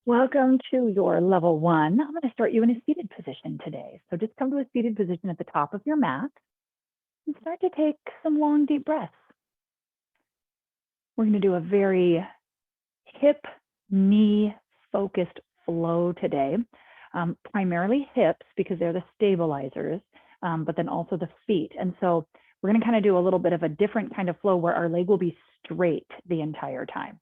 Welcome to your level one. I'm going to start you in a seated position today. So just come to a seated position at the top of your mat and start to take some long, deep breaths. We're going to do a very hip, knee focused flow today, primarily hips because they're the stabilizers, but then also the feet. And so we're going to kind of do a little bit of a different kind of flow where our leg will be straight the entire time.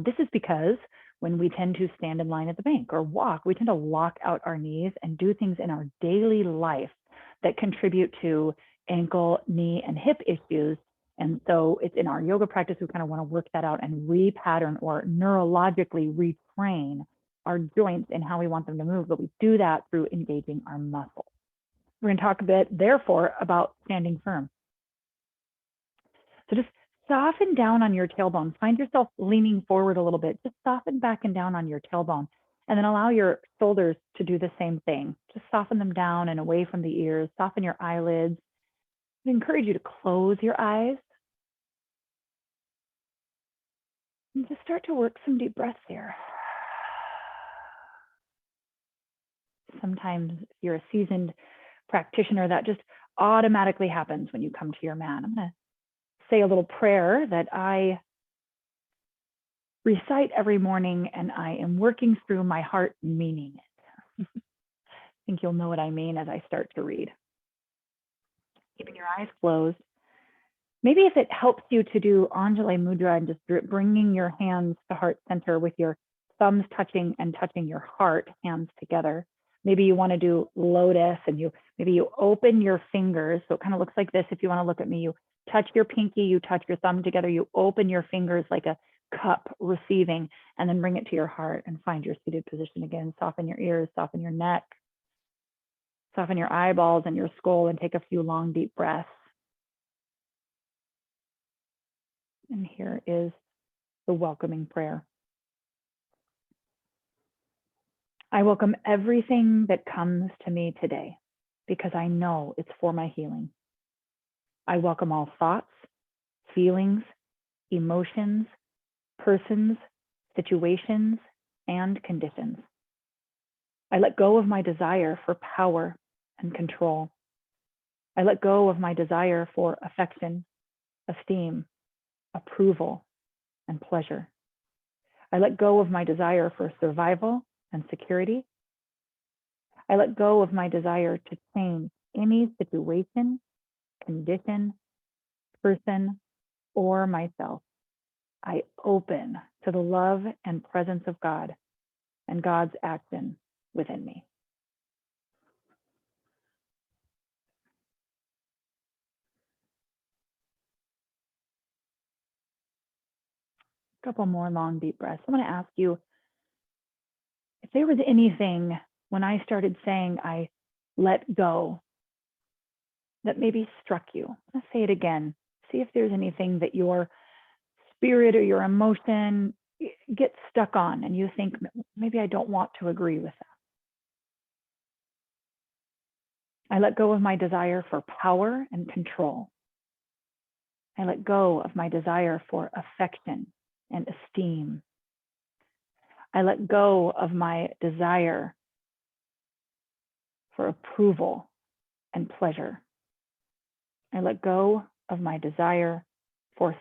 This is because when we tend to stand in line at the bank or walk, we tend to lock out our knees and do things in our daily life that contribute to ankle, knee, and hip issues. And so it's in our yoga practice, we kind of want to work that out and repattern or neurologically retrain our joints and how we want them to move. But we do that through engaging our muscles. We're going to talk a bit, therefore, about standing firm. So just soften down on your tailbone. Find yourself leaning forward a little bit. Just soften back and down on your tailbone. And then allow your shoulders to do the same thing. Just soften them down and away from the ears. Soften your eyelids. I encourage you to close your eyes. And just start to work some deep breaths here. Sometimes if you're a seasoned practitioner, that just automatically happens when you come to your mat. I'm going to say a little prayer that I recite every morning, and I am working through my heart meaning it. I think you'll know what I mean as I start to read. Keeping your eyes closed. Maybe if it helps you to do Anjali Mudra and just bringing your hands to heart center with your thumbs touching and touching your heart, hands together. Maybe you want to do lotus and maybe you open your fingers. So it kind of looks like this. If you want to look at me, you touch your pinky, you touch your thumb together, you open your fingers like a cup receiving, and then bring it to your heart and find your seated position again. Soften your ears, soften your neck, soften your eyeballs and your skull, and take a few long, deep breaths. And here is the welcoming prayer. I welcome everything that comes to me today because I know it's for my healing. I welcome all thoughts, feelings, emotions, persons, situations, and conditions. I let go of my desire for power and control. I let go of my desire for affection, esteem, approval, and pleasure. I let go of my desire for survival and security. I let go of my desire to change any situation, condition, person, or myself. I open to the love and presence of God and God's action within me. A couple more long, deep breaths. I'm going to ask you if there was anything when I started saying I let go that maybe struck you. Let's say it again. See if there's anything that your spirit or your emotion gets stuck on and you think, maybe I don't want to agree with that. I let go of my desire for power and control. I let go of my desire for affection and esteem. I let go of my desire for approval and pleasure. I let go of my desire for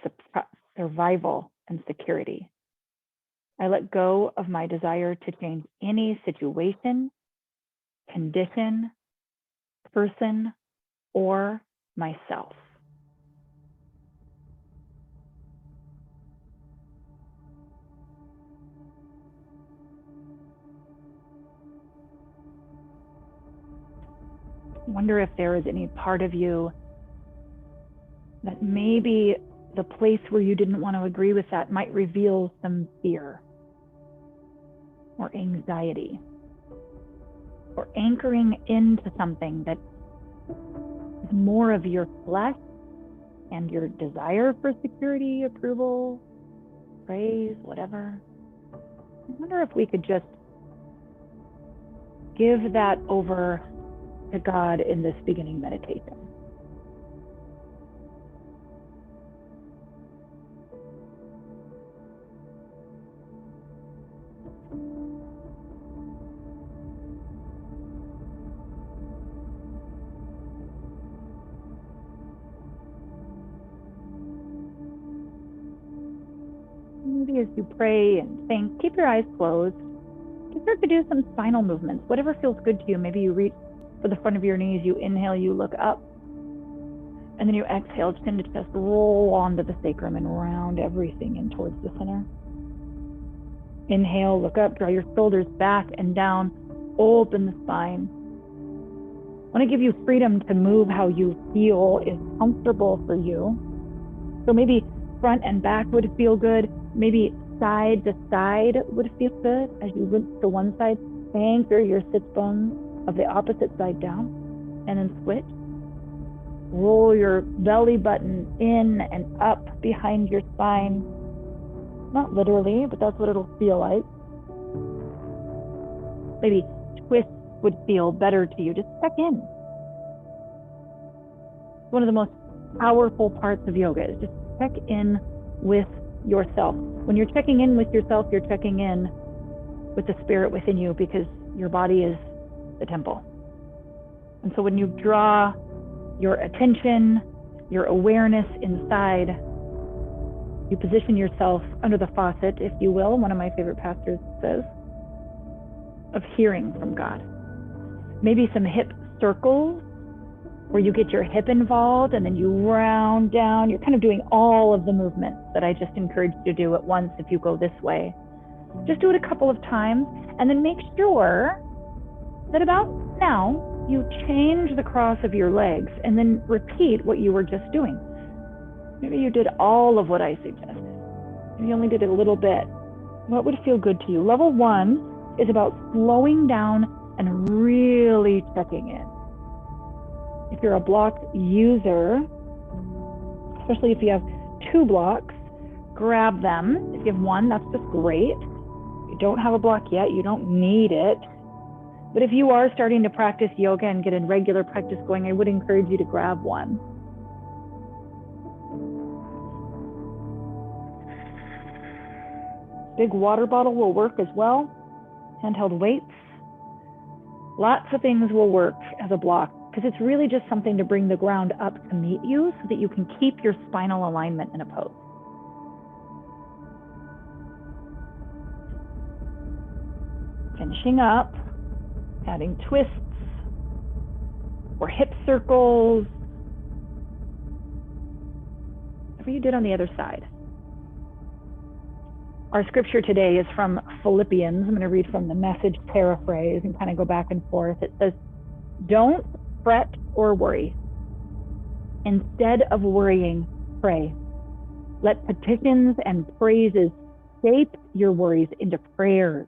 survival and security. I let go of my desire to change any situation, condition, person, or myself. I wonder if there is any part of you that maybe the place where you didn't want to agree with that might reveal some fear or anxiety or anchoring into something that is more of your flesh and your desire for security, approval, praise, whatever. I wonder if we could just give that over to God in this beginning meditation. as you pray and think, keep your eyes closed. You start to do some spinal movements, whatever feels good to you. Maybe you reach for the front of your knees, you inhale, you look up, and then you exhale, chin to chest, roll onto the sacrum and round everything in towards the center. Inhale, look up, draw your shoulders back and down, open the spine. I want to give you freedom to move how you feel is comfortable for you. So maybe front and back would feel good. Maybe side to side would feel good. As you rinse to one side, anchor your sits bones of the opposite side down, and then switch. Roll your belly button in and up behind your spine. Not literally, but that's what it'll feel like. Maybe twist would feel better to you. Just check in. One of the most powerful parts of yoga is just check in with yourself. When you're checking in with yourself, you're checking in with the spirit within you, because your body is the temple. And so when you draw your attention, your awareness inside, you position yourself under the faucet, if you will, one of my favorite pastors says, of hearing from God. Maybe some hip circles where you get your hip involved and then you round down. You're kind of doing all of the movements that I just encouraged you to do at once if you go this way. Just do it a couple of times, and then make sure that about now you change the cross of your legs and then repeat what you were just doing. Maybe you did all of what I suggested. Maybe you only did it a little bit. What would feel good to you? Level 1 is about slowing down and really checking in. If you're a block user, especially if you have 2 blocks, grab them. If you have 1, that's just great. If you don't have a block yet, you don't need it. But if you are starting to practice yoga and get in regular practice going, I would encourage you to grab one. Big water bottle will work as well. Handheld weights. Lots of things will work as a block, because it's really just something to bring the ground up to meet you so that you can keep your spinal alignment in a pose. Finishing up, adding twists or hip circles, whatever you did on the other side. Our scripture today is from Philippians. I'm going to read from the Message paraphrase and kind of go back and forth. It says, "Don't fret or worry. Instead of worrying, pray. Let petitions and praises shape your worries into prayers,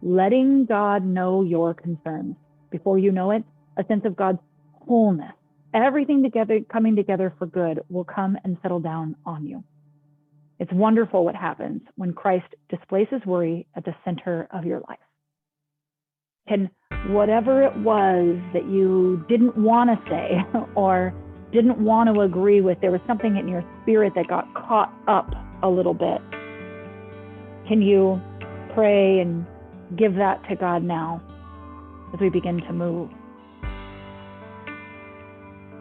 letting God know your concerns. Before you know it, a sense of God's wholeness, everything together, coming together for good, will come and settle down on you." It's wonderful what happens when Christ displaces worry at the center of your life. Can whatever it was that you didn't want to say or didn't want to agree with, there was something in your spirit that got caught up a little bit. Can you pray and give that to God now as we begin to move?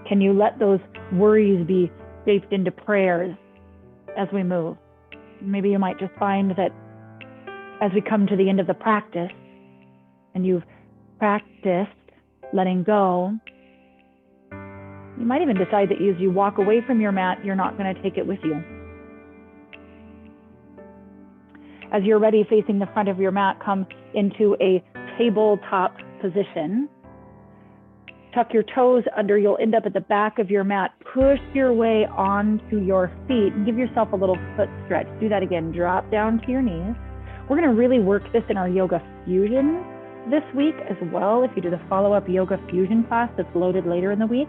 Can you let those worries be shaped into prayers as we move? Maybe you might just find that as we come to the end of the practice and you've practiced letting go, you might even decide that as you walk away from your mat, you're not going to take it with you. As you're ready, facing the front of your mat, come into a tabletop position. Tuck your toes under. You'll end up at the back of your mat. Push your way onto your feet and give yourself a little foot stretch. Do that again. Drop down to your knees. We're going to really work this in our Yoga Fusion this week as well. If you do the follow-up Yoga Fusion class that's loaded later in the week,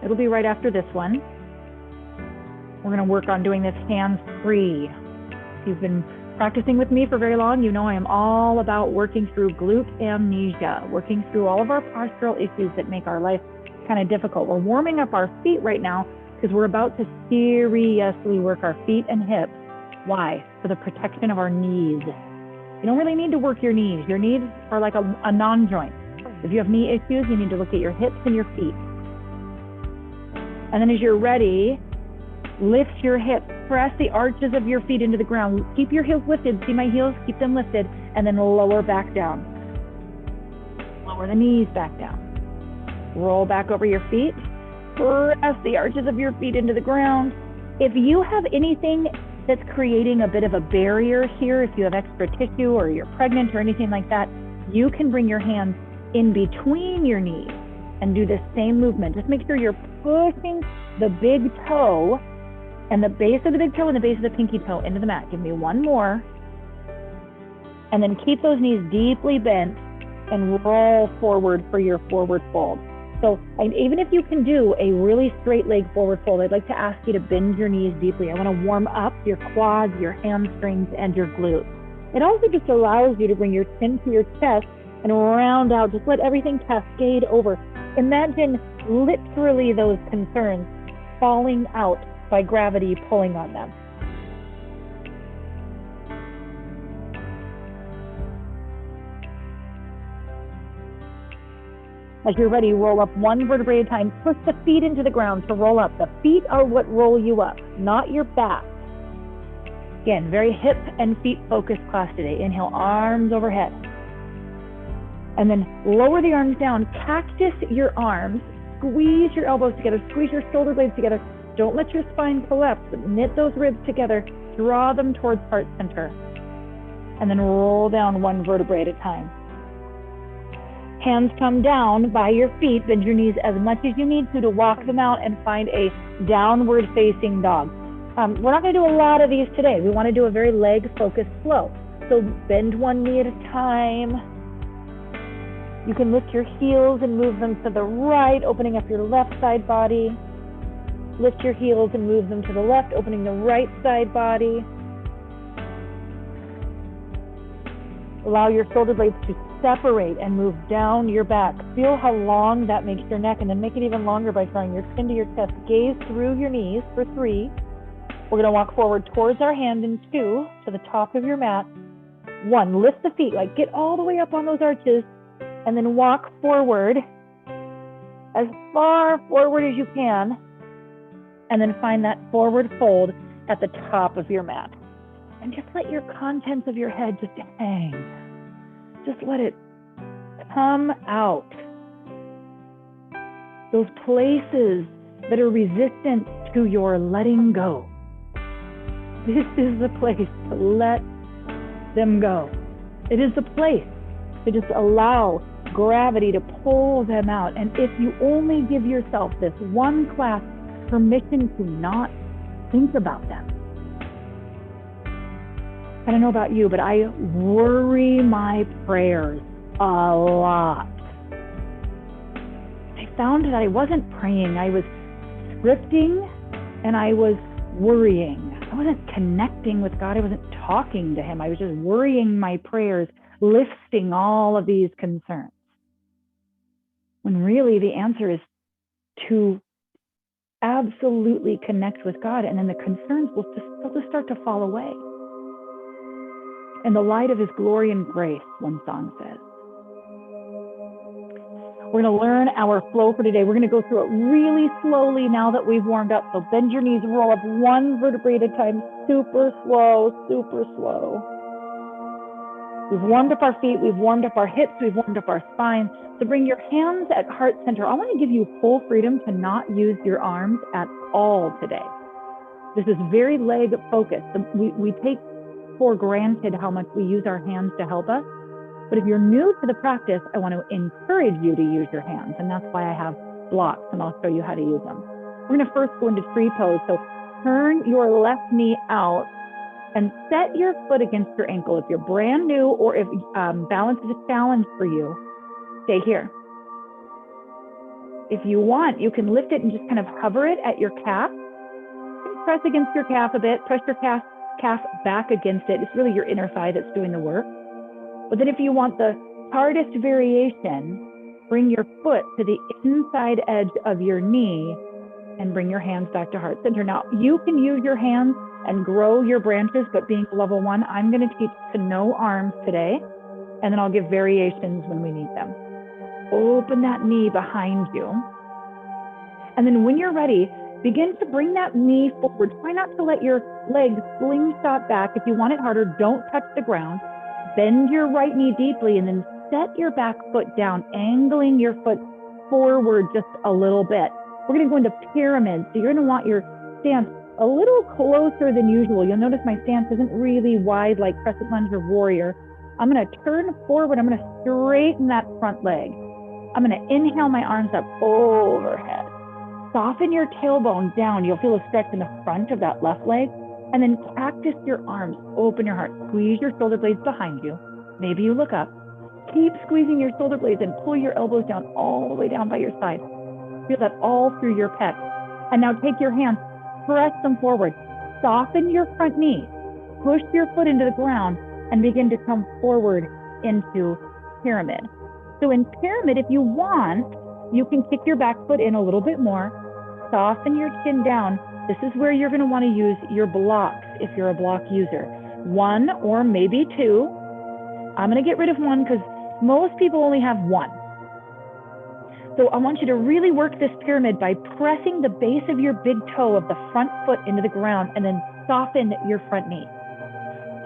it'll be right after this one. We're going to work on doing this hands-free. If you've been practicing with me for very long, you know I am all about working through glute amnesia, working through all of our postural issues that make our life kind of difficult. We're warming up our feet right now because we're about to seriously work our feet and hips. Why? For the protection of our knees. You don't really need to work your knees. Your knees are like a non-joint. If you have knee issues, you need to look at your hips and your feet. And then as you're ready, Lift your hips, press the arches of your feet into the ground. Keep your heels lifted. See my heels? Keep them lifted, and then lower back down. Lower the knees back down. Roll back over your feet. Press the arches of your feet into the ground. If you have anything that's creating a bit of a barrier here, if you have extra tissue or you're pregnant or anything like that, you can bring your hands in between your knees and do the same movement. Just make sure you're pushing the big toe and the base of the big toe and the base of the pinky toe into the mat. Give me one more. And then keep those knees deeply bent and roll forward for your forward fold. So even if you can do a really straight leg forward fold, I'd like to ask you to bend your knees deeply. I want to warm up your quads, your hamstrings, and your glutes. It also just allows you to bring your chin to your chest and round out. Just let everything cascade over. Imagine literally those concerns falling out by gravity pulling on them. As you're ready, roll up one vertebrae at a time. Push the feet into the ground to roll up. The feet are what roll you up, not your back. Again, very hip and feet focused class today. Inhale, arms overhead. And then lower the arms down. Cactus your arms. Squeeze your elbows together. Squeeze your shoulder blades together. Don't let your spine collapse, but knit those ribs together. Draw them towards heart center. And then roll down one vertebrae at a time. Hands come down by your feet. Bend your knees as much as you need to walk them out and find a downward facing dog. We're not going to do a lot of these today. We want to do a very leg focused flow. So bend one knee at a time. You can lift your heels and move them to the right, opening up your left side body. Lift your heels and move them to the left, opening the right side body. Allow your shoulder blades to separate and move down your back. Feel how long that makes your neck, and then make it even longer by drawing your chin to your chest. Gaze through your knees for 3. We're going to walk forward towards our hand in 2 to the top of your mat. 1, lift the feet, like get all the way up on those arches, and then walk forward as far forward as you can, and then find that forward fold at the top of your mat. And just let your contents of your head just hang. Just let it come out. Those places that are resistant to your letting go. This is the place to let them go. It is the place to just allow gravity to pull them out. And if you only give yourself this one class permission to not think about them. I don't know about you, but I worry my prayers a lot. I found that I wasn't praying. I was scripting and I was worrying. I wasn't connecting with God. I wasn't talking to Him. I was just worrying my prayers, listing all of these concerns. When really the answer is to absolutely connect with God, and then the concerns will just start to fall away. In the light of His glory and grace, one song says. We're going to learn our flow for today. We're going to go through it really slowly now that we've warmed up. So bend your knees, roll up one vertebrae at a time, super slow, super slow. We've warmed up our feet, we've warmed up our hips, we've warmed up our spine. So bring your hands at heart center. I want to give you full freedom to not use your arms at all today. This is very leg focused. We take for granted how much we use our hands to help us. But if you're new to the practice, I want to encourage you to use your hands. And that's why I have blocks, and I'll show you how to use them. We're going to first go into tree pose. So turn your left knee out and set your foot against your ankle. If you're brand new or if balance is a challenge for you, stay here. If you want, you can lift it and just kind of hover it at your calf. Press against your calf a bit. Press your calf back against it. It's really your inner thigh that's doing the work. But then if you want the hardest variation, bring your foot to the inside edge of your knee and bring your hands back to heart center. Now, you can use your hands and grow your branches, but being level 1, I'm going to teach to no arms today, and then I'll give variations when we need them. Open that knee behind you. And then when you're ready, Begin to bring that knee forward. Try not to let your legs slingshot back. If you want it harder, don't touch the ground. Bend your right knee deeply and then set your back foot down, angling your foot forward just a little bit. We're going to go into pyramid. So you're going to want your stance a little closer than usual. You'll notice my stance isn't really wide like crescent lunge or warrior. I'm going to turn forward. I'm going to straighten that front leg. I'm going to inhale my arms up overhead. Soften your tailbone down. You'll feel a stretch in the front of that left leg. And then cactus your arms. Open your heart. Squeeze your shoulder blades behind you. Maybe you look up. Keep squeezing your shoulder blades and pull your elbows down all the way down by your side. Feel that all through your pec. And now take your hands, press them forward. Soften your front knee. Push your foot into the ground and begin to come forward into pyramid. So in pyramid, if you want, you can kick your back foot in a little bit more. Soften your chin down. This is where you're going to want to use your blocks if you're a block user. 1 or maybe 2. I'm going to get rid of 1 because most people only have 1. So I want you to really work this pyramid by pressing the base of your big toe of the front foot into the ground and then soften your front knee.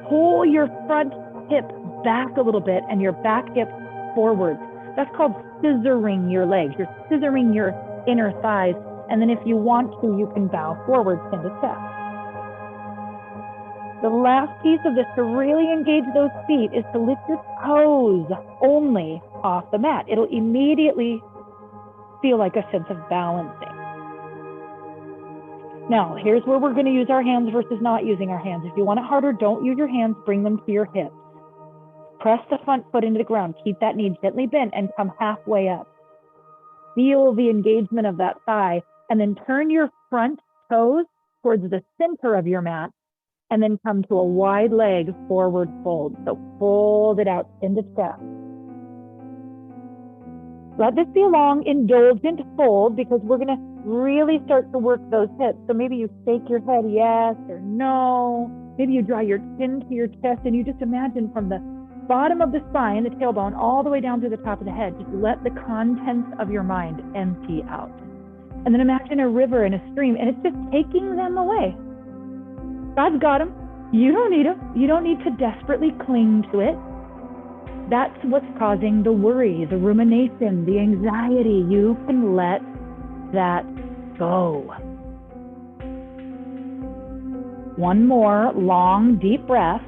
Pull your front hip back a little bit and your back hip forward. That's called scissoring your legs. You're scissoring your inner thighs. And then if you want to, you can bow forward, chin to chest. The last piece of this to really engage those feet is to lift your toes only off the mat. It'll immediately feel like a sense of balancing. Now, here's where we're going to use our hands versus not using our hands. If you want it harder, don't use your hands. Bring them to your hips. Press the front foot into the ground. Keep that knee gently bent and come halfway up. Feel the engagement of that thigh and then turn your front toes towards the center of your mat and then come to a wide leg forward fold. So fold it out into chest. Let this be a long, indulgent fold because we're going to really start to work those hips. So maybe you shake your head yes or no. Maybe you draw your chin to your chest and you just imagine from the bottom of the spine, the tailbone, all the way down to the top of the head. Just let the contents of your mind empty out. And then imagine a river and a stream, and it's just taking them away. God's got them. You don't need them. You don't need to desperately cling to it. That's what's causing the worry, the rumination, the anxiety. You can let that go. One more long, deep breath.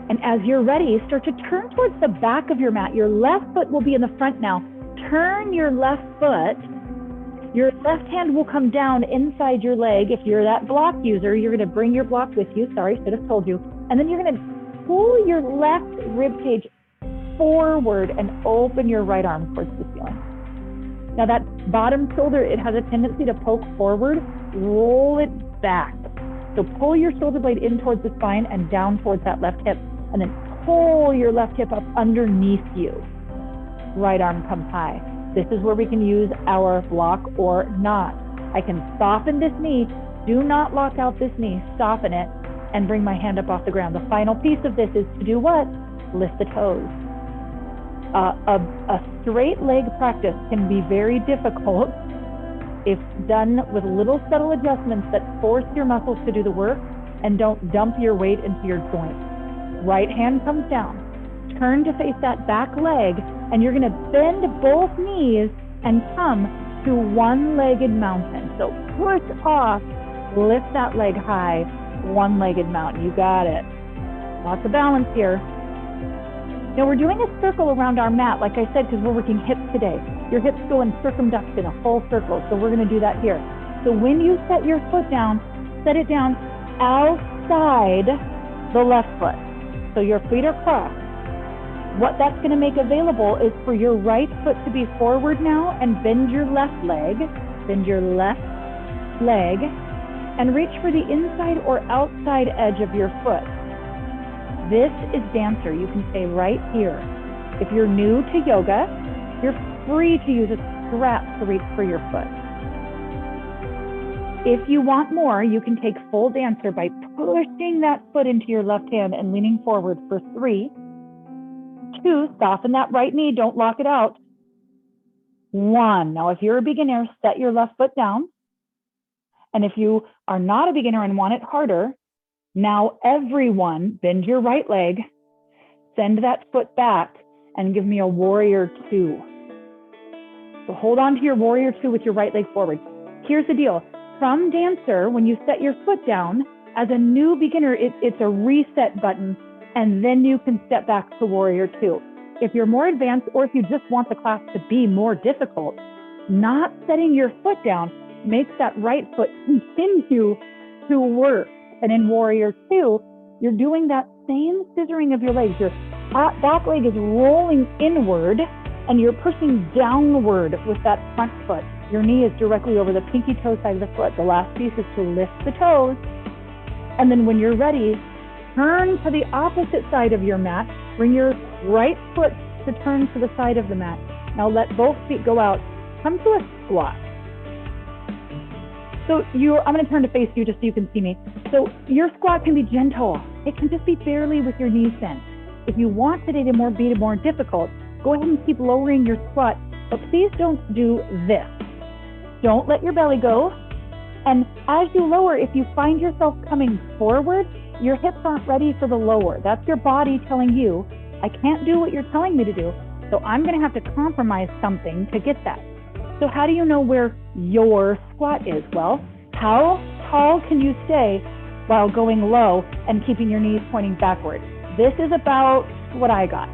And as you're ready, start to turn towards the back of your mat. Your left foot will be in the front now. Turn your left foot. Your left hand will come down inside your leg. If you're that block user, you're going to bring your block with you. Sorry, should have told you. And then you're going to pull your left rib cage forward and open your right arm towards the ceiling. Now that bottom shoulder, it has a tendency to poke forward. Roll it back. So pull your shoulder blade in towards the spine and down towards that left hip. And then pull your left hip up underneath you. Right arm comes high. This is where we can use our block or not. I can soften this knee. Do not lock out this knee. Soften it and bring my hand up off the ground. The final piece of this is to do what? Lift the toes. A straight leg practice can be very difficult if done with little subtle adjustments that force your muscles to do the work and don't dump your weight into your joints. Right hand comes down. Turn to face that back leg, and you're going to bend both knees and come to one-legged mountain. So push off, lift that leg high, one-legged mountain. You got it. Lots of balance here. Now we're doing a circle around our mat, like I said, because we're working hips today. Your hips go in circumduction, a full circle. So we're going to do that here. So when you set your foot down, set it down outside the left foot. So your feet are crossed. What that's going to make available is for your right foot to be forward now and bend your left leg, and reach for the inside or outside edge of your foot. This is dancer. You can stay right here. If you're new to yoga, you're free to use a strap to reach for your foot. If you want more, you can take full dancer by pushing that foot into your left hand and leaning forward for 3, 2, soften that right knee, don't lock it out. 1. Now, if you're a beginner, set your left foot down. And if you are not a beginner and want it harder, now everyone bend your right leg, send that foot back, and give me a warrior 2. So hold on to your warrior 2 with your right leg forward. Here's the deal. From dancer, when you set your foot down, as a new beginner, it's a reset button, and then you can step back to warrior 2. If you're more advanced, or if you just want the class to be more difficult, not setting your foot down makes that right foot continue to work. And in warrior 2, you're doing that same scissoring of your legs. Your back leg is rolling inward, and you're pushing downward with that front foot. Your knee is directly over the pinky toe side of the foot. The last piece is to lift the toes. And then when you're ready, turn to the opposite side of your mat. Bring your right foot to turn to the side of the mat. Now let both feet go out. Come to a squat. So I'm going to turn to face you just so you can see me. So your squat can be gentle. It can just be barely with your knees bent. If you want today to be more difficult, go ahead and keep lowering your squat, but please don't do this. Don't let your belly go. And as you lower, if you find yourself coming forward, your hips aren't ready for the lower. That's your body telling you, I can't do what you're telling me to do, so I'm going to have to compromise something to get that. So how do you know where your squat is? Well, how tall can you stay while going low and keeping your knees pointing backward? This is about what I got.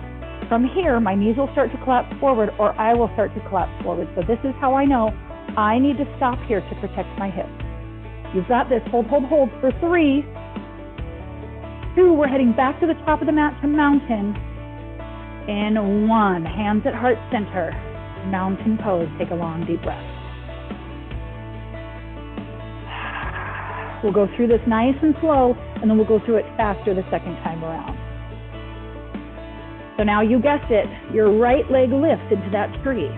From here, my knees will start to collapse forward, or I will start to collapse forward. So this is how I know I need to stop here to protect my hips. You've got this. Hold, hold, hold for 3, 2, we're heading back to the top of the mat to mountain. And 1, hands at heart center. Mountain pose. Take a long, deep breath. We'll go through this nice and slow, and then we'll go through it faster the second time around. So now you guessed it, your right leg lifts into that tree.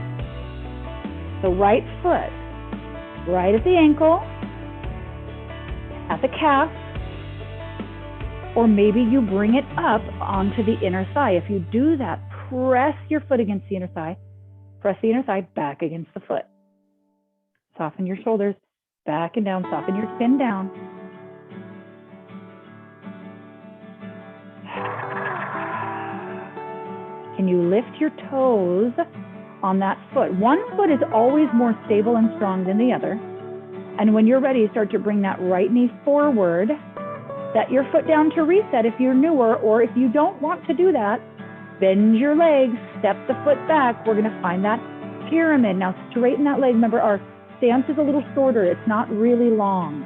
So right foot, right at the ankle, at the calf, or maybe you bring it up onto the inner thigh. If you do that, press your foot against the inner thigh, press the inner thigh back against the foot. Soften your shoulders, back and down, soften your chin down. Can you lift your toes on that foot? One foot is always more stable and strong than the other. And when you're ready, start to bring that right knee forward. Set your foot down to reset if you're newer, or if you don't want to do that, bend your legs, step the foot back. We're going to find that pyramid. Now straighten that leg. Remember, our stance is a little shorter. It's not really long.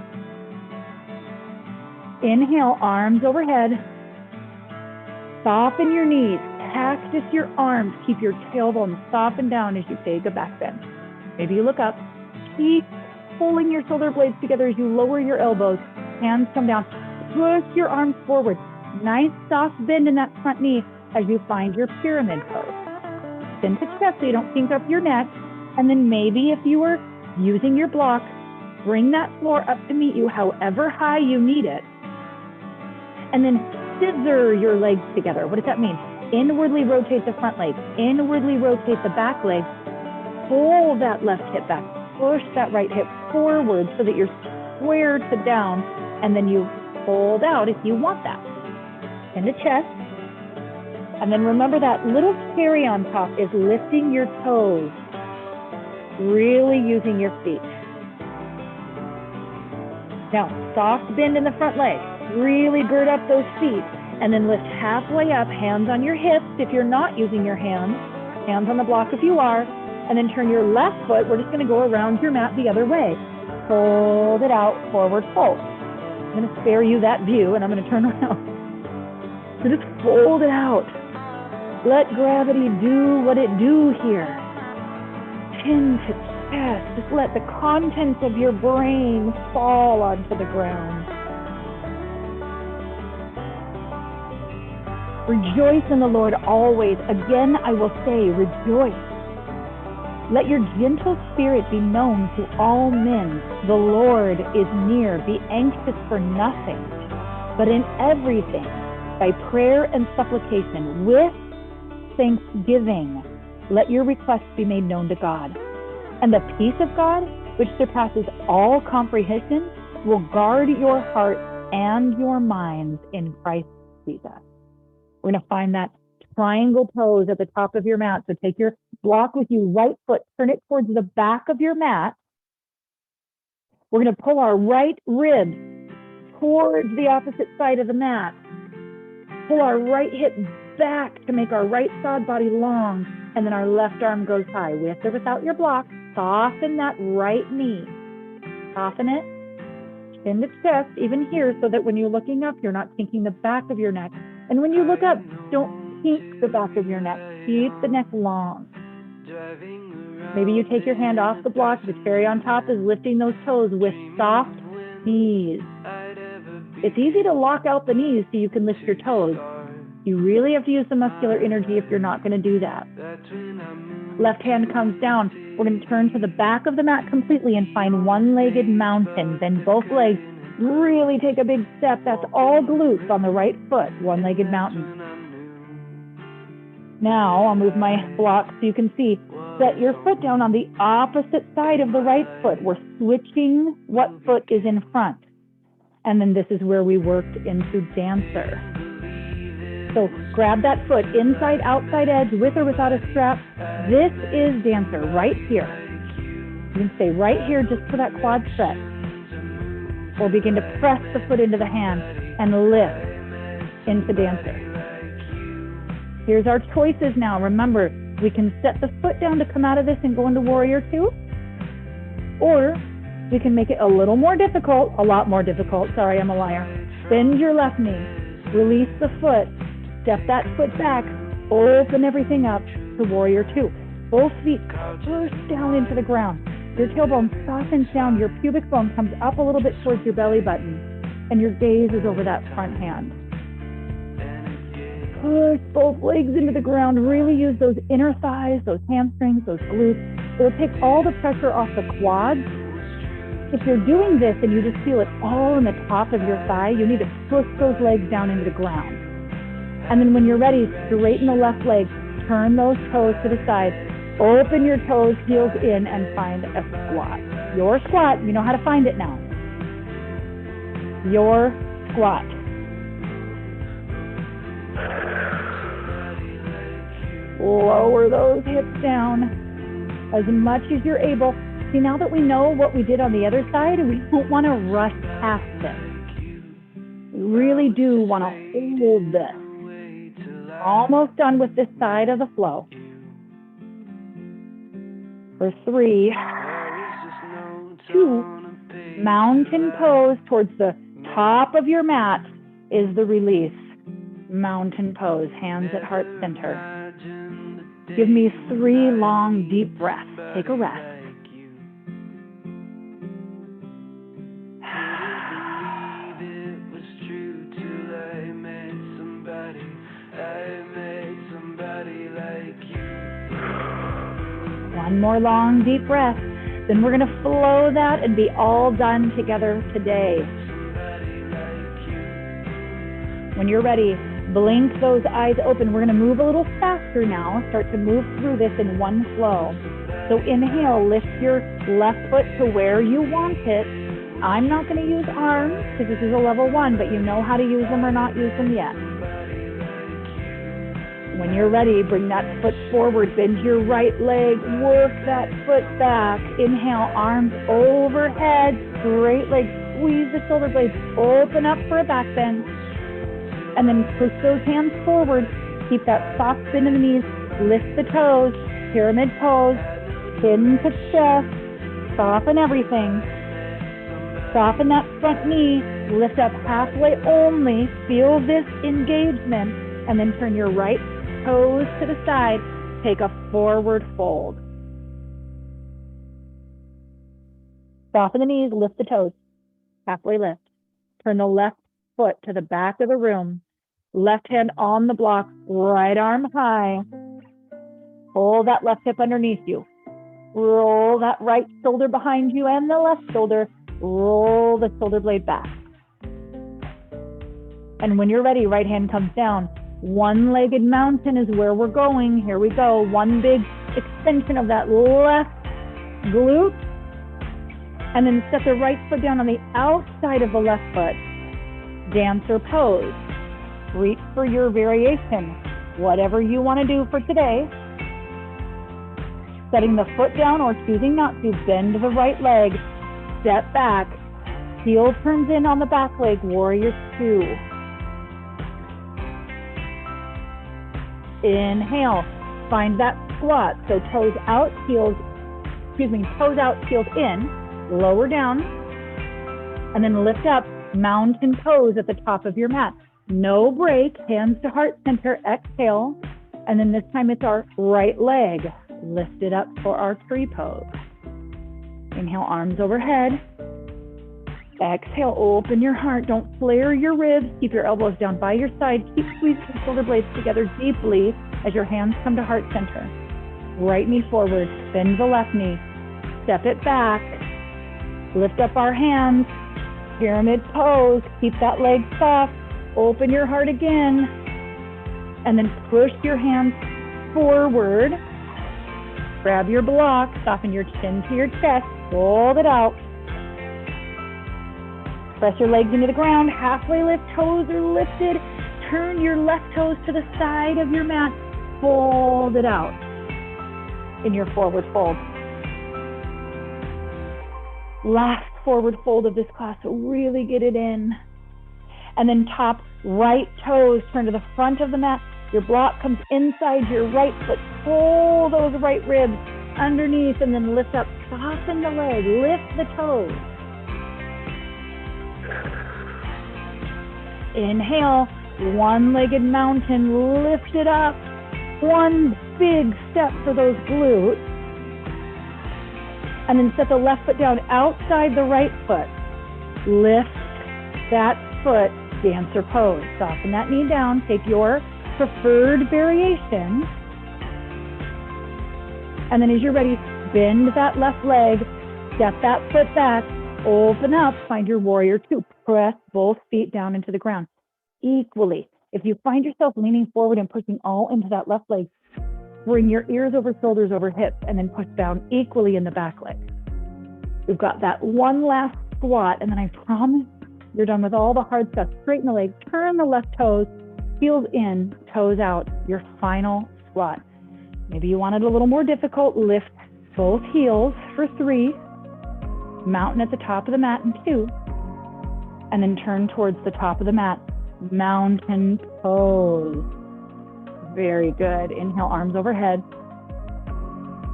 Inhale, arms overhead. Soften your knees. Cactus your arms. Keep your tailbone softened down as you take a back bend. Maybe you look up. Keep pulling your shoulder blades together as you lower your elbows. Hands come down. Push your arms forward. Nice soft bend in that front knee as you find your pyramid pose. Chin to chest so you don't sink up your neck. And then maybe if you were using your block, bring that floor up to meet you however high you need it. And then scissor your legs together. What does that mean? Inwardly rotate the front leg. Inwardly rotate the back leg. Pull that left hip back. Push that right hip forward so that you're square to down. And then you fold out if you want that. In the chest. And then remember that little cherry on top is lifting your toes. Really using your feet. Now, soft bend in the front leg. Really gird up those feet. And then lift halfway up, hands on your hips if you're not using your hands. Hands on the block if you are. And then turn your left foot. We're just going to go around your mat the other way. Fold it out, forward fold. I'm going to spare you that view, and I'm going to turn around. So just fold it out. Let gravity do what it do here. Chin to chest. Just let the contents of your brain fall onto the ground. Rejoice in the Lord always. Again, I will say, rejoice. Let your gentle spirit be known to all men. The Lord is near. Be anxious for nothing, but in everything, by prayer and supplication, with thanksgiving, let your requests be made known to God. And the peace of God, which surpasses all comprehension, will guard your heart and your minds in Christ Jesus. We're going to find that triangle pose at the top of your mat. So take your block with you, right foot, turn it towards the back of your mat. We're going to pull our right rib towards the opposite side of the mat. Pull our right hip back to make our right side body long, and then our left arm goes high. With or without your block, soften that right knee. Soften it, chin to chest, even here, so that when you're looking up, you're not kinking the back of your neck. And when you look up, don't kink the back of your neck. Keep the neck long. Maybe you take your hand off the block. The cherry on top is lifting those toes with soft knees. It's easy to lock out the knees so you can lift your toes. You really have to use the muscular energy if you're not going to do that. Left hand comes down. We're going to turn to the back of the mat completely and find one-legged mountain. Bend both legs. Really take a big step. That's all glutes on the right foot. One-legged mountain. Now I'll move my block so you can see. Set your foot down on the opposite side of the right foot. We're switching what foot is in front. And then this is where we worked into dancer. So grab that foot, inside, outside edge, with or without a strap. This is dancer right here. You can stay right here just for that quad stretch. Or begin to press the foot into the hand and lift into dancer. Here's our choices now. Remember, we can set the foot down to come out of this and go into warrior two. Or we can make it a little more difficult, a lot more difficult. Sorry, I'm a liar. Bend your left knee, release the foot, step that foot back, open everything up to warrior two. Both feet push down into the ground. Your tailbone softens down, your pubic bone comes up a little bit towards your belly button, and your gaze is over that front hand. Push both legs into the ground, really use those inner thighs, those hamstrings, those glutes. It'll take all the pressure off the quads. If you're doing this and you just feel it all in the top of your thigh, you need to push those legs down into the ground. And then when you're ready, straighten the left leg, turn those toes to the side, open your toes, heels in, and find a squat. Your squat, you know how to find it now. Your squat. Lower those hips down as much as you're able. See, now that we know what we did on the other side, we don't want to rush past this. We really do want to hold this. Almost done with this side of the flow. For 3, 2, mountain pose towards the top of your mat is the release. Mountain pose, hands at heart center. Give me 3 long, deep breaths. Take a rest. One more long, deep breath. Then we're going to flow that and be all done together today. When you're ready, blink those eyes open. We're going to move a little faster now. Start to move through this in one flow. So inhale, lift your left foot to where you want it. I'm not going to use arms because this is a level 1, but you know how to use them or not use them yet. When you're ready, bring that foot forward, bend your right leg, work that foot back. Inhale, arms overhead, straight leg, squeeze the shoulder blades, open up for a back bend. And then push those hands forward, keep that soft bend in the knees, lift the toes, pyramid pose, chin to chest, soften everything. Soften that front knee, lift up halfway only, feel this engagement, and then turn your right toes to the side, take a forward fold. Soften the knees, lift the toes, halfway lift. Turn the left foot to the back of the room, left hand on the block, right arm high. Pull that left hip underneath you. Roll that right shoulder behind you and the left shoulder. Roll the shoulder blade back. And when you're ready, right hand comes down. One-legged mountain is where we're going. Here we go. One big extension of that left glute, and then set the right foot down on the outside of the left foot. Dancer pose. Reach for your variation, whatever you want to do for today. Setting the foot down or choosing not to, bend the right leg, step back, heel turns in on the back leg, warrior two. Inhale, find that squat. So toes out, heels in, lower down, and then lift up, mountain pose at the top of your mat. No break, hands to heart center, exhale, and then this time it's our right leg lifted up for our tree pose. Inhale, arms overhead. Exhale, open your heart, don't flare your ribs, keep your elbows down by your side, keep squeezing the shoulder blades together deeply as your hands come to heart center. Right knee forward, bend the left knee, step it back, lift up our hands, pyramid pose, keep that leg soft, open your heart again, and then push your hands forward, grab your block, soften your chin to your chest, fold it out, press your legs into the ground, halfway lift, toes are lifted, turn your left toes to the side of your mat, fold it out in your forward fold. Last forward fold of this class, so really get it in. And then top right toes turn to the front of the mat. Your block comes inside your right foot. Pull those right ribs underneath and then lift up. Soften the leg, lift the toes. Inhale, one-legged mountain, lift it up. One big step for those glutes. And then set the left foot down outside the right foot. Lift that foot, dancer pose. Soften that knee down. Take your preferred variation. And then as you're ready, bend that left leg, step that foot back, open up, find your warrior two. Press both feet down into the ground equally. If you find yourself leaning forward and pushing all into that left leg, bring your ears over shoulders over hips and then push down equally in the back leg. We've got that one last squat, and then I promise you're done with all the hard stuff. Straighten the legs, turn the left toes, heels in, toes out, your final squat. Maybe you want it a little more difficult. Lift both heels for 3, mountain at the top of the mat in 2, and then turn towards the top of the mat, mountain pose. Very good. Inhale, arms overhead.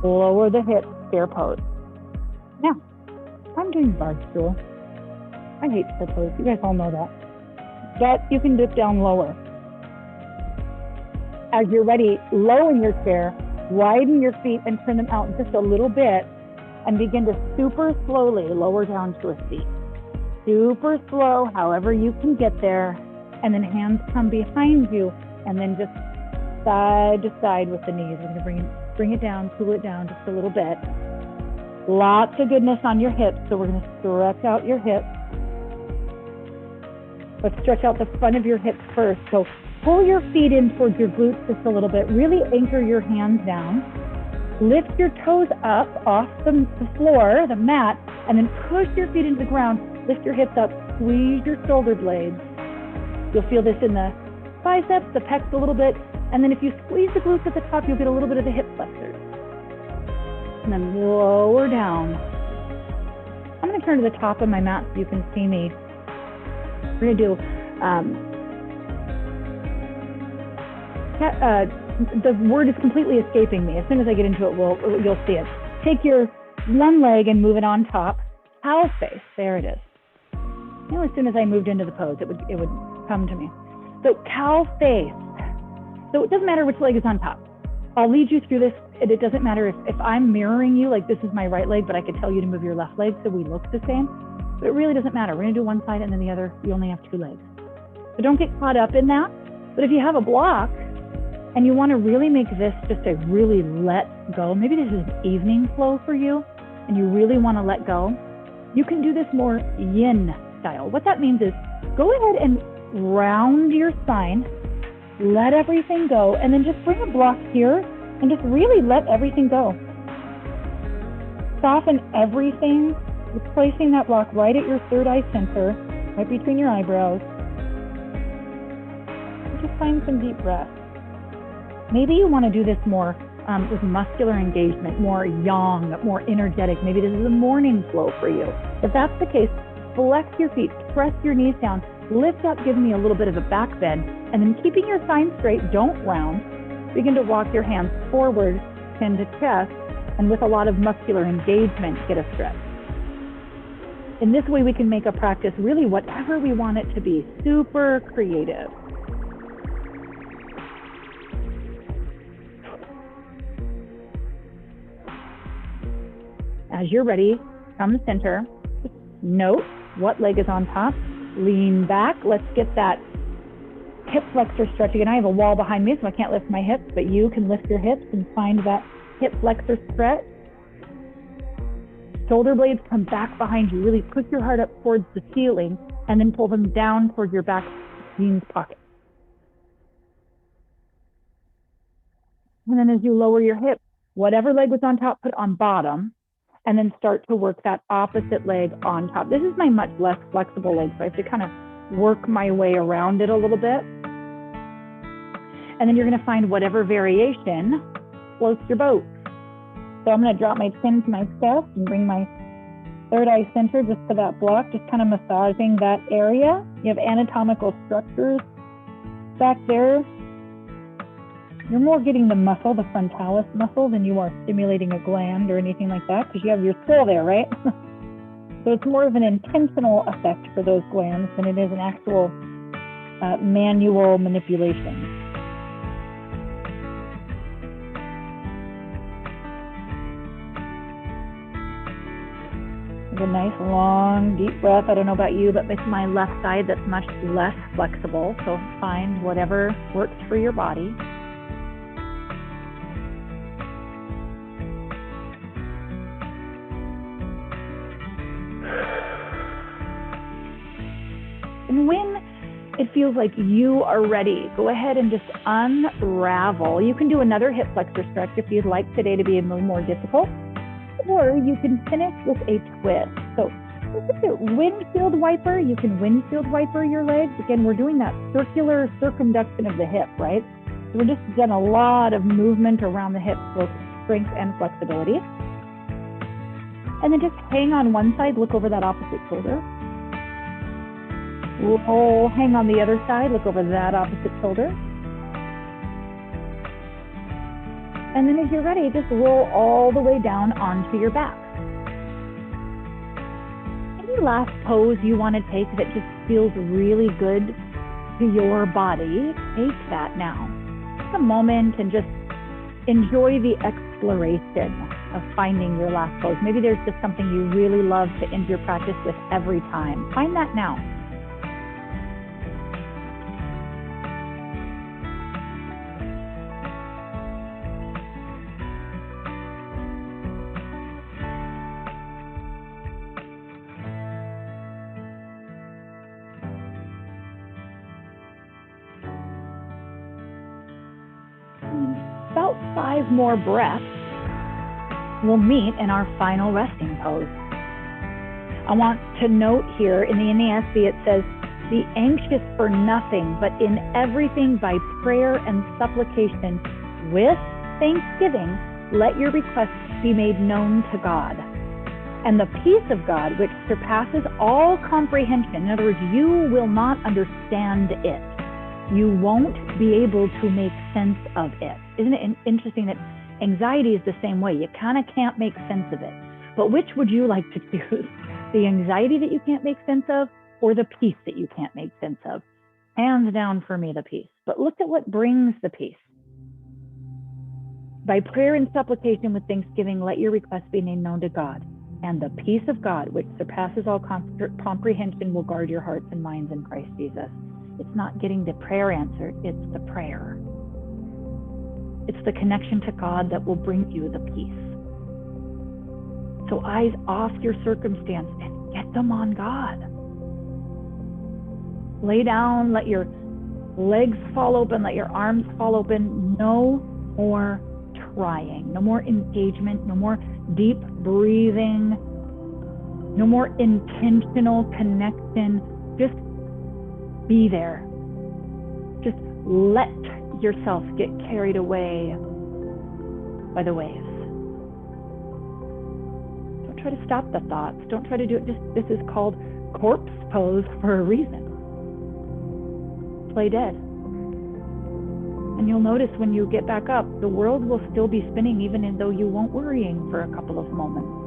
Lower the hips, stair pose. Now, I'm doing bar stool. I hate stair pose. You guys all know that. But you can dip down lower. As you're ready, low in your chair, widen your feet and turn them out just a little bit and begin to super slowly lower down to a seat. Super slow, however you can get there. And then hands come behind you and then just side to side with the knees. We're going to bring it down, pull it down just a little bit. Lots of goodness on your hips, so we're going to stretch out your hips. Let's stretch out the front of your hips first. So pull your feet in towards your glutes just a little bit. Really anchor your hands down. Lift your toes up off the floor, the mat, and then push your feet into the ground. Lift your hips up, squeeze your shoulder blades. You'll feel this in the biceps, the pecs a little bit. And then if you squeeze the glutes at the top, you'll get a little bit of the hip flexors. And then lower down. I'm going to turn to the top of my mat so you can see me. We're going to do, the word is completely escaping me. As soon as I get into it, you'll see it. Take your one leg and move it on top. Cow face, there it is. You know, as soon as I moved into the pose, it would come to me. So cow face. So it doesn't matter which leg is on top. I'll lead you through this. It doesn't matter if I'm mirroring you, like this is my right leg, but I could tell you to move your left leg so we look the same. But it really doesn't matter. We're gonna do one side and then the other. You only have 2 legs. So don't get caught up in that. But if you have a block and you wanna really make this just a really let go, maybe this is an evening flow for you and you really wanna let go, you can do this more yin style. What that means is go ahead and round your spine, let everything go, and then just bring a block here And just really let everything go. Soften everything with placing that block right at your third eye center, right between your eyebrows. And just find some deep breath. Maybe you want to do this more with muscular engagement, more yang, more energetic. Maybe this is a morning flow for you. If that's the case, flex your feet, press your knees down, lift up, give me a little bit of a back bend, and then keeping your spine straight, don't round. Begin to walk your hands forward, chin to chest, and with a lot of muscular engagement, get a stretch. In this way, we can make a practice really whatever we want it to be, super creative. As you're ready, come center. Note what leg is on top. Lean back. Let's get that hip flexor stretch again. I have a wall behind me, so I can't lift my hips, but you can lift your hips and find that hip flexor stretch. Shoulder blades come back behind you. Really push your heart up towards the ceiling and then pull them down towards your back jeans pocket. And then as you lower your hips, whatever leg was on top, put on bottom, and then start to work that opposite leg on top. This is my much less flexible leg, so I have to kind of work my way around it a little bit. And then you're gonna find whatever variation floats your boat. So I'm gonna drop my chin to my chest and bring my third eye center just to that block, just kind of massaging that area. You have anatomical structures back there. You're more getting the muscle, the frontalis muscle, than you are stimulating a gland or anything like that, because you have your skull there, right? So it's more of an intentional effect for those glands than it is an actual manual manipulation. Take a nice, long, deep breath. I don't know about you, but it's my left side that's much less flexible. So find whatever works for your body. And when it feels like you are ready, go ahead and just unravel. You can do another hip flexor stretch if you'd like today to be a little more difficult, or you can finish with a twist. So this is a windshield wiper. You can windshield wiper your legs. Again, we're doing that circular circumduction of the hip, right? So we're just done a lot of movement around the hip, both strength and flexibility. And then just hang on one side, look over that opposite shoulder. Roll, hang on the other side, look over that opposite shoulder. And then as you're ready, just roll all the way down onto your back. Any last pose you want to take that just feels really good to your body, take that now. Take a moment and just enjoy the exploration of finding your last pose. Maybe there's just something you really love to end your practice with every time. Find that now. About 5 more breaths, we'll meet in our final resting pose. I want to note here in the NASB it says, be anxious for nothing, but in everything by prayer and supplication with thanksgiving, let your requests be made known to God. And the peace of God, which surpasses all comprehension, in other words, you will not understand it. You won't be able to make sense of it. Isn't it interesting that anxiety is the same way? You kind of can't make sense of it. But which would you like to choose? The anxiety that you can't make sense of, or the peace that you can't make sense of? Hands down for me, the peace. But look at what brings the peace. By prayer and supplication with thanksgiving, let your requests be made known to God. And the peace of God, which surpasses all comprehension, will guard your hearts and minds in Christ Jesus. It's not getting the prayer answered, it's the prayer. It's the connection to God that will bring you the peace. So eyes off your circumstance and get them on God. Lay down, let your legs fall open, let your arms fall open. No more crying, no more engagement, no more deep breathing, no more intentional connection. Just be there. Just let yourself get carried away by the waves. Don't try to stop the thoughts. Don't try to do it. This is called corpse pose for a reason. Play dead. And you'll notice when you get back up, the world will still be spinning even though you won't worrying for a couple of moments.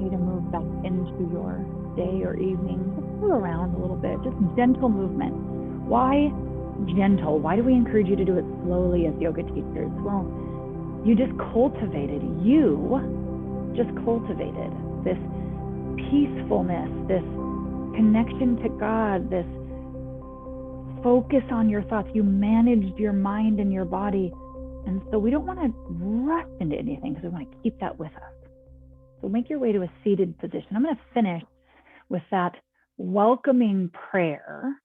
To move back into your day or evening. Just move around a little bit, just gentle movement. Why gentle? Why do we encourage you to do it slowly as yoga teachers? Well, you just cultivated this peacefulness, this connection to God, this focus on your thoughts. You managed your mind and your body. And so we don't want to rush into anything because we want to keep that with us. So make your way to a seated position. I'm going to finish with that welcoming prayer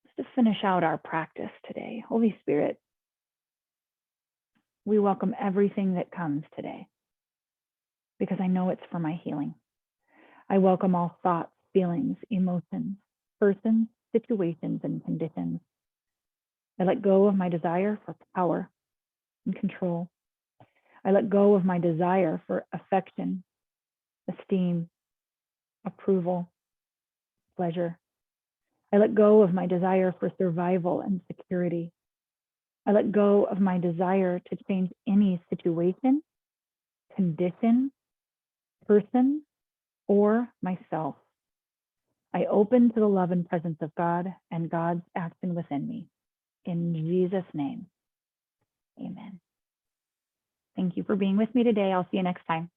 just to finish out our practice today. Holy Spirit, we welcome everything that comes today because I know it's for my healing. I welcome all thoughts, feelings, emotions, persons, situations, and conditions. I let go of my desire for power and control. I let go of my desire for affection, esteem, approval, pleasure. I let go of my desire for survival and security. I let go of my desire to change any situation, condition, person, or myself. I open to the love and presence of God and God's action within me. In Jesus' name, amen. Thank you for being with me today. I'll see you next time.